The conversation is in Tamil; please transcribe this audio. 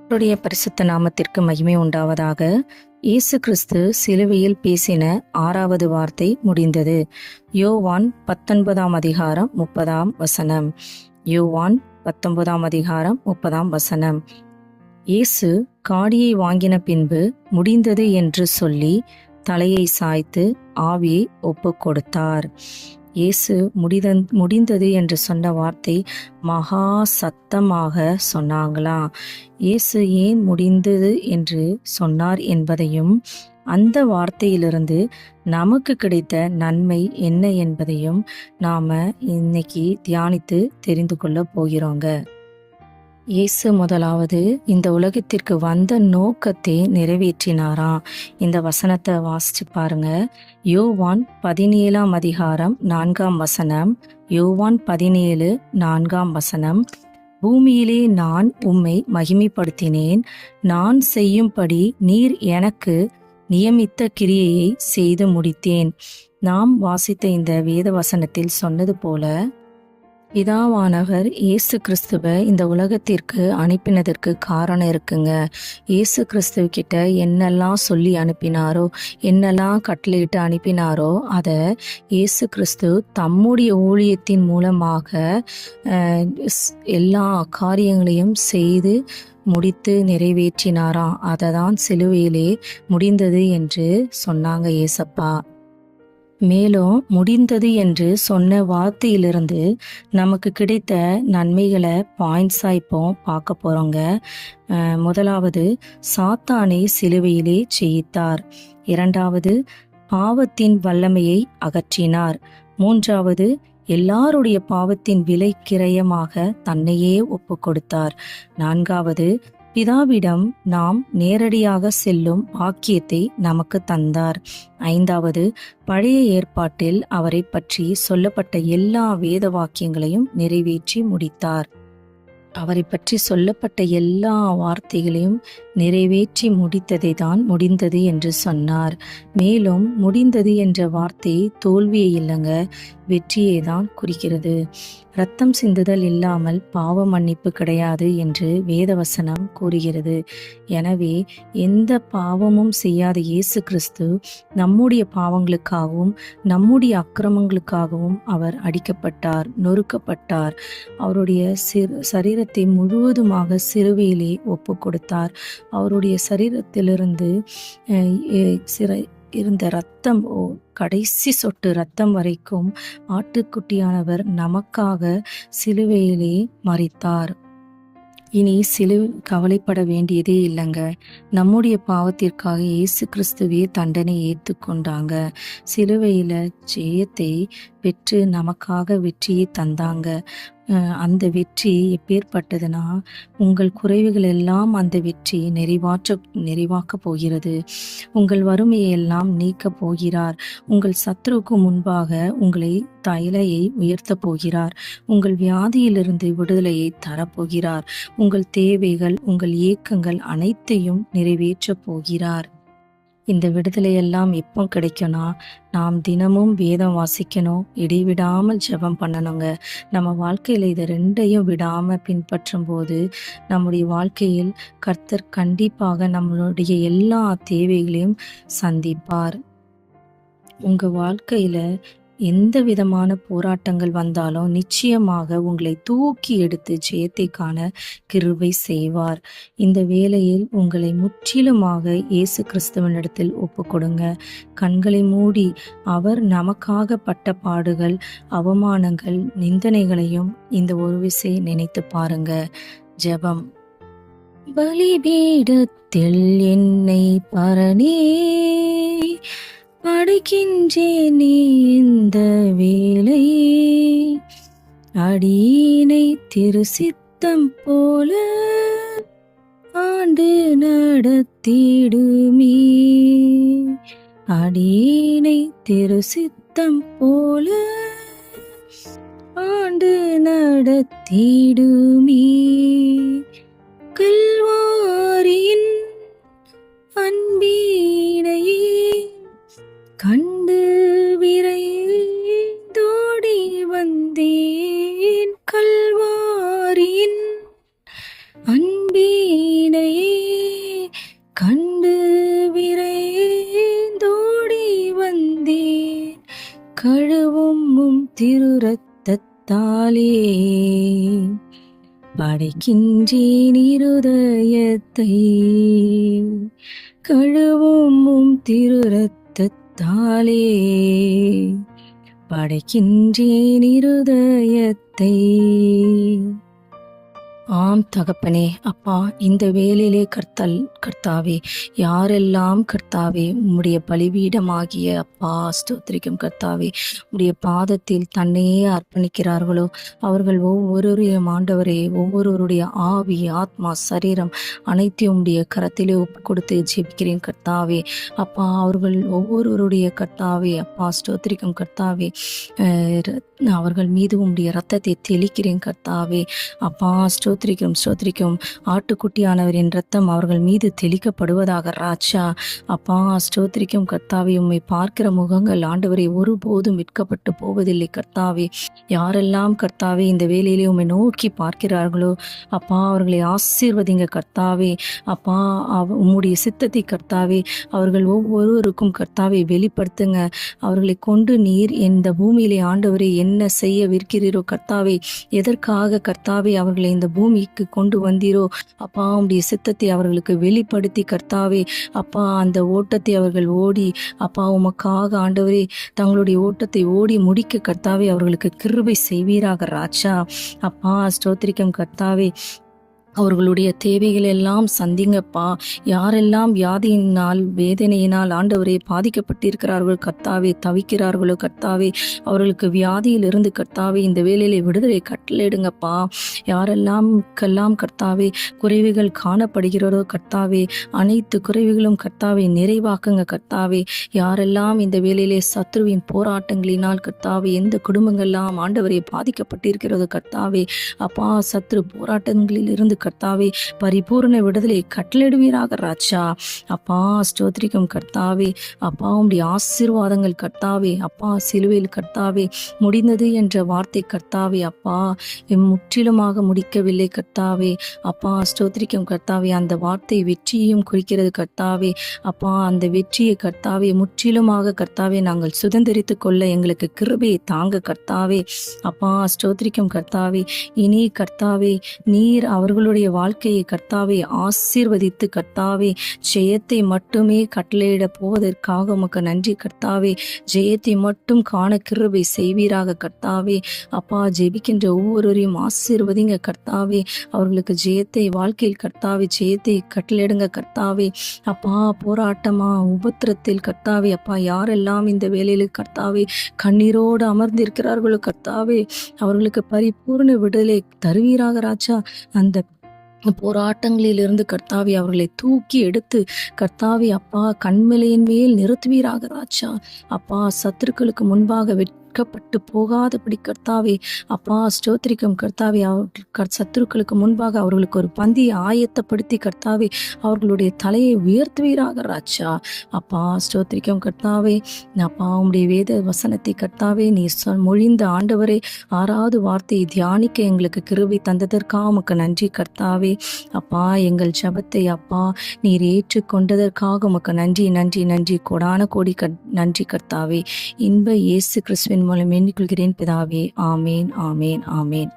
அவருடைய பரிசுத்த நாமத்திற்கு மகிமை உண்டாவதாக. இயேசு கிறிஸ்து சிலுவையில் பேசின 6வது வார்த்தை முடிந்தது. யோவான் 19ஆம் அதிகாரம் 30ஆம் வசனம். யோவான் 19ஆம் அதிகாரம் 30ஆம் வசனம். இயேசு காடியை வாங்கின பின்பு முடிந்தது என்று சொல்லி தலையை சாய்த்து ஆவியை ஒப்பு கொடுத்தார். இயேசு முடிந்தது என்று சொன்ன வார்த்தை மகா சத்தமாக சொன்னாங்களாம். இயேசு ஏன் முடிந்தது என்று சொன்னார் என்பதையும் அந்த வார்த்தையிலிருந்து நமக்கு கிடைத்த நன்மை என்ன என்பதையும் நாம இன்னைக்கு தியானித்து தெரிந்து கொள்ள போகிறோங்க. இயேசு முதலாவது இந்த உலகத்திற்கு வந்த நோக்கத்தை நிறைவேற்றினாராம். இந்த வசனத்தை வாசிச்சு பாருங்க. யோவான் 17ஆம் அதிகாரம் 4ஆம் வசனம். யோவான் 17:4ஆம் வசனம். பூமியிலே நான் உம்மை மகிமைப்படுத்தினேன், நான் செய்யும்படி நீர் எனக்கு நியமித்த கிரியையை செய்து முடித்தேன். நாம் வாசித்த இந்த வேத வசனத்தில் சொன்னது போல பிதாவானவர் இயேசு கிறிஸ்துவை இந்த உலகத்திற்கு அனுப்பினதற்கு காரணம் இருக்குங்க. இயேசு கிறிஸ்துவ கிட்ட என்னெல்லாம் சொல்லி அனுப்பினாரோ, என்னெல்லாம் கட்டளையிட்டு அனுப்பினாரோ அதை இயேசு கிறிஸ்து தம்முடைய ஊழியத்தின் மூலமாக எல்லா காரியங்களையும் செய்து முடித்து நிறைவேற்றினாராம். அதை தான் சிலுவையிலே முடிந்தது என்று சொன்னாங்க ஏசப்பா. மேலும் முடிந்தது என்று சொன்ன வார்த்தையிலிருந்து நமக்கு கிடைத்த நன்மைகளை பாயிண்ட்ஸா இப்போ பார்க்க போறோங்க. முதலாவது, சாத்தானை சிலுவையிலே ஜெயித்தார். இரண்டாவது, பாவத்தின் வல்லமையை அகற்றினார். மூன்றாவது, எல்லாருடைய பாவத்தின் விலை கிரயமாக தன்னையே ஒப்பு கொடுத்தார். நான்காவது, பிதாவிடம் நாம் நேரடியாக செல்லும் பாக்கியத்தை நமக்கு தந்தார். ஐந்தாவது, பழைய ஏற்பாட்டில் அவரை பற்றி சொல்லப்பட்ட எல்லா வேத வாக்கியங்களையும் நிறைவேற்றி முடித்தார். அவரை பற்றி சொல்லப்பட்ட எல்லா வார்த்தைகளையும் நிறைவேற்றி முடித்ததை தான் முடிந்தது என்று சொன்னார். மேலும் முடிந்தது என்ற வார்த்தை தோல்வியை இல்லைங்க, வெற்றியை தான் குறிக்கிறது. இரத்தம் சிந்துதல் இல்லாமல் பாவ மன்னிப்பு கிடையாது என்று வேதவசனம் கூறுகிறது. எனவே எந்த பாவமும் செய்யாத இயேசு கிறிஸ்து நம்முடைய பாவங்களுக்காகவும் நம்முடைய அக்கிரமங்களுக்காகவும் அவர் அடிக்கப்பட்டார், நொறுக்கப்பட்டார். அவருடைய சரீரத்தை முழுவதுமாக சிலுவையிலே ஒப்பு கொடுத்தார். அவருடைய சரீரத்திலிருந்து இருந்த இரத்தம், கடைசி சொட்டு இரத்தம் வரைக்கும் ஆட்டுக்குட்டியானவர் நமக்காக சிலுவையிலே மரித்தார். இனி கவலைப்பட வேண்டியதே இல்லைங்க. நம்முடைய பாவத்திற்காக இயேசு கிறிஸ்துவே தண்டனை ஏற்றுக்கொண்டாங்க. சிலுவையில ஜெயத்தை பெற்று நமக்காக வெற்றியை தந்தாங்க. அந்த வெற்றி எப்பேற்பட்டதுன்னா, உங்கள் குறைவுகள் எல்லாம் அந்த வெற்றி நிறைவாக்க போகிறது. உங்கள் வறுமையை எல்லாம் நீக்க போகிறார். உங்கள் சத்துருவுக்கு முன்பாக உங்களை தலையை உயர்த்த போகிறார். உங்கள் வியாதியிலிருந்து விடுதலையை தரப்போகிறார். உங்கள் தேவைகள், உங்கள் ஏக்கங்கள் அனைத்தையும் நிறைவேற்ற போகிறார். இந்த விடுதலையெல்லாம் எப்போ கிடைக்கும்னா, நாம் தினமும் வேதம் வாசிக்கணும், இடைவிடாமல் ஜெபம் பண்ணணுங்க. நம்ம வாழ்க்கையில் இதை ரெண்டையும் விடாமல் பின்பற்றும் போது நம்முடைய வாழ்க்கையில் கர்த்தர் கண்டிப்பாக நம்மளுடைய எல்லா தேவைகளையும் சந்திப்பார். உங்கள் வாழ்க்கையில் எந்த விதமான போராட்டங்கள் வந்தாலும் நிச்சயமாக உங்களை தூக்கி எடுத்து ஜெயத்தை காண கிருபை செய்வார். இந்த வேளையில் உங்களை முற்றிலுமாக இயேசு கிறிஸ்துவனிடத்தில் ஒப்பு கொடுங்க. கண்களை மூடி அவர் நமக்காக பட்ட பாடுகள், அவமானங்கள், நிந்தனைகளையும் இந்த ஒரு விசை நினைத்து பாருங்க. ஜெபம். பலிபீடத்தில் என்னை பரணே படைக்கின்றேனே இந்த வேளை, அடியினை திருசித்தம் போல ஆண்டு நடத்திடுமே. அடியினை திருசித்தம் போல ஆண்டு நடத்திடுமே. கல்வாரியின் அன்பினையே கண்டு விரைந்தோடி வந்தேன். கல்வாரியின் அன்பினையே ரத்தத்தாலே படைக்கின்றேன் இருதயத்தை, கழுவும் திரு ரத்தத்தாலே படைக்கின்றேன் இருதயத்தை. ஆம் தகப்பனே, அப்பா, இந்த வேளையிலே கர்த்தாவே, யாரெல்லாம் கர்த்தாவே உம்முடைய பலிபீடமாகிய அப்பா ஸ்தோத்திரிக்கும் கர்த்தாவே உம்முடைய பாதத்தில் தன்னையே அர்ப்பணிக்கிறார்களோ அவர்கள் ஒவ்வொருவரையும் ஆண்டவரே, ஒவ்வொருவருடைய ஆவி, ஆத்மா, சரீரம் அனைத்தையும் உம்முடைய கரத்திலே ஒப்பு கொடுத்து ஜெபிக்கிறேன் கர்த்தாவே. அப்பா, அவர்கள் ஒவ்வொருவருடைய கர்த்தாவே அப்பா ஸ்தோத்திரிக்கும் கர்த்தாவே அவர்கள் மீது உம்முடைய ரத்தத்தை தெளிக்கிறேன் கர்த்தாவே. அப்பா ஸ்தோத்திரிக்கும் ஆட்டுக்குட்டியானவரின் ரத்தம் அவர்கள் மீது தெளிக்கப்படுவதாக ராஜா. அப்பா ஸ்தோத்திரிக்கும் கர்த்தாவே, உம்மை பார்க்கிற முகங்கள் ஆண்டவரை ஒருபோதும் விற்கப்பட்டு போவதில்லை கர்த்தாவே. யாரெல்லாம் கர்த்தாவே இந்த வேளையிலே உம்மை நோக்கி பார்க்கிறார்களோ அப்பா அவர்களை ஆசீர்வதிங்க கர்த்தாவே. அப்பா உம்முடைய சித்தத்தை கர்த்தாவே அவர்கள் ஒவ்வொருவருக்கும் கர்த்தாவே வெளிப்படுத்துங்க. அவர்களை கொண்டு நீர் இந்த பூமியிலே ஆண்டவரை என்ன செய்ய விற்கிறீரோ கர்த்தாவே, எதற்காக கர்த்தாவே அவர்களை இந்த பூமிக்கு கொண்டு வந்தீரோ அப்பா உம்முடைய சித்தத்தை அவர்களுக்கு வெளிப்படுத்தி கர்த்தாவே அப்பா அந்த ஓட்டத்தை அவர்கள் ஓடி அப்பா உமக்காக ஆண்டவரே தங்களுடைய ஓட்டத்தை ஓடி முடிக்க கர்த்தாவே அவர்களுக்கு கிருபை செய்வீராக ராஜா. அப்பா ஸ்தோத்திரிக்கும் கர்த்தாவே, அவர்களுடைய தேவைகள் எல்லாம் சந்திங்கப்பா. யாரெல்லாம் வியாதியினால் வேதனையினால் ஆண்டவரே பாதிக்கப்பட்டிருக்கிறார்கள் கர்த்தாவே, தவிக்கிறார்களோ கர்த்தாவே, அவர்களுக்கு வியாதியிலிருந்து கர்த்தாவே இந்த வேளையிலே விடுதலை கட்டளையிடுங்கப்பா. யாரெல்லாம் கர்த்தாவே குறைவுகள் காணப்படுகிறதோ கர்த்தாவே அனைத்து குறைவுகளும் கர்த்தாவே நிறைவாக்குங்க கர்த்தாவே. யாரெல்லாம் இந்த வேளையிலே சத்ருவின் போராட்டங்களினால் கர்த்தாவே எந்த குடும்பங்கள்லாம் ஆண்டவரை பாதிக்கப்பட்டிருக்கிறதோ கர்த்தாவே அப்பா சத்ரு போராட்டங்களில் இருந்து கர்த்தாவே பரிபூர்ண விடுதலை கட்டளையிடுவீராக ராஜா. அப்பா ஸ்தோத்திரிக்கும் கர்த்தாவே, அப்பா உம்முடைய ஆசீர்வாதங்கள் கர்த்தாவே அப்பா சிலுவையில் கர்த்தாவே முடிந்தது என்ற வார்த்தை கர்த்தாவே அப்பா முற்றிலுமாக முடிக்கவில்லை கர்த்தாவே. அப்பா ஸ்தோத்திரிக்கும் கர்த்தாவே, அந்த வார்த்தை வெற்றியையும் குறிக்கிறது கர்த்தாவே. அப்பா அந்த வெற்றியை கர்த்தாவே முற்றிலுமாக கர்த்தாவே நாங்கள் சுதந்திரித்து கொள்ள எங்களுக்கு கிருபையை தாங்க கர்த்தாவே. அப்பா ஸ்தோத்திரிக்கும் கர்த்தாவே, இனி கர்த்தாவே நீர் அவர்களுடைய வாழ்க்கையை கர்த்தாவே ஆசீர்வதித்து கர்த்தாவே ஜெயத்தை மட்டுமே கட்டளையிட போவதற்காக உமக்கு நன்றி கர்த்தாவே. ஜெயத்தை மட்டும் காண கிருபை செய்வீராக கர்த்தாவே. அப்பா ஜெபிக்கின்ற ஒவ்வொருவரையும் ஆசீர்வதிங்க கர்த்தாவே. அவர்களுக்கு ஜெயத்தை வாழ்க்கையில் கர்த்தாவே ஜெயத்தை கட்டளையிடுங்க கர்த்தாவே. அப்பா போராட்டமா உபத்திரத்தில் கர்த்தாவே அப்பா யாரெல்லாம் இந்த வேளையில் கர்த்தாவே கண்ணீரோடு அமர்ந்திருக்கிறார்களோ கர்த்தாவே அவர்களுக்கு பரிபூர்ண விடுதலை தருவீராக ராஜா. அந்த போராட்டங்களிலிருந்து கர்த்தாவே அவர்களை தூக்கி எடுத்து கர்த்தாவே அப்பா கண்மலையின் மேல் நிறுத்துவீராக ராஜா. அப்பா சத்துருக்களுக்கு முன்பாக வெட்கப்பட்டு போகாதபடி கர்த்தாவே அப்பா ஸ்தோத்திரிக்கும் கர்த்தாவே சத்துருக்களுக்கு முன்பாக அவர்களுக்கு ஒரு பந்தியை ஆயத்தப்படுத்தி கர்த்தாவே அவர்களுடைய தலையை உயர்த்துவீராக ராஜா. அப்பா ஸ்தோத்திரிக்கும் கர்த்தாவே, அப்பா உம்முடைய வேத வசனத்தை கர்த்தாவே நீ மொழிந்த ஆண்டவரே 6வது வார்த்தையை தியானிக்க எங்களுக்கு கிருபை தந்ததற்காக உமக்கு நன்றி கர்த்தாவே. அப்பா எங்கள் ஜெபத்தை அப்பா நீர் ஏற்றுக்கொண்டதற்காக உமக்கு நன்றி நன்றி நன்றி கோடான கோடி நன்றி கர்த்தாவே. இன்ப இயேசு கிறிஸ்துவின் மூலம் எண்ணிக்கொள்கிறேன் பிதாவே. ஆமேன் ஆமேன் ஆமேன்.